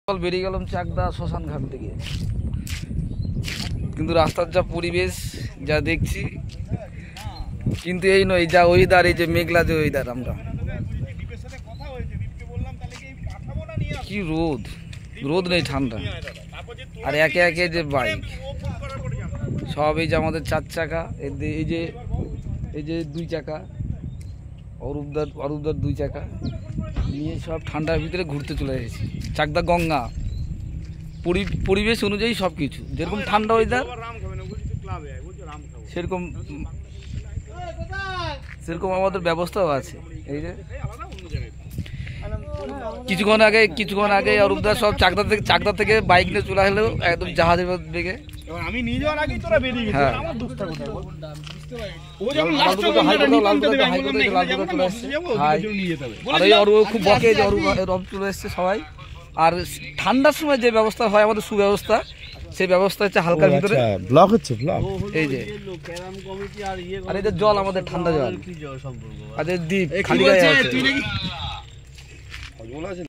বেরিয়ে গেলাম চাকদা শ্মশান ঘাট থেকে, কিন্তু রাস্তার যা পরিবেশ যা দেখছি, কিন্তু এই নয় যা ওয়েদার, এই যে মেঘলা যে ওয়েদার, আমরা কি রোদ, রোদ নেই ঠান্ডা, আর একে একে যে বাইক সব, এই যে আমাদের 4 চাকা, এই যে 2 চাকা, অরূপদার 2 চাকা নিয়ে সব ঠান্ডার ভিতরে ঘুরতে চলে এসেছি। চাকদা গঙ্গা পরিবেশ অনুযায়ী সব কিছু, যেরকম ঠান্ডা ওয়েদার সেরকম আমাদের ব্যবস্থাও আছে। এই যে কিছুক্ষণ আগে অরূপদা সব চাকদা থেকে বাইক নিয়ে চলে আসলেও একদম জাহাজের বেগে। আমি নিজে আগে তোরা বেরিয়ে গেছিস, হ্যাঁ, আমার দুঃখটা কোথায় বল? ও খুব বকে যে অরূপ চলে এসছে সবাই। আর ঠান্ডার সময় যে ব্যবস্থা হয় আমাদের সুব্যবস্থা, সেই ব্যবস্থা হচ্ছে হালকার ভিতরে ব্লক হচ্ছে ব্লক। এই যে আর এই যে জল, আমাদের ঠান্ডা জল, আর দ্বীপ খালি গায়ে আছে।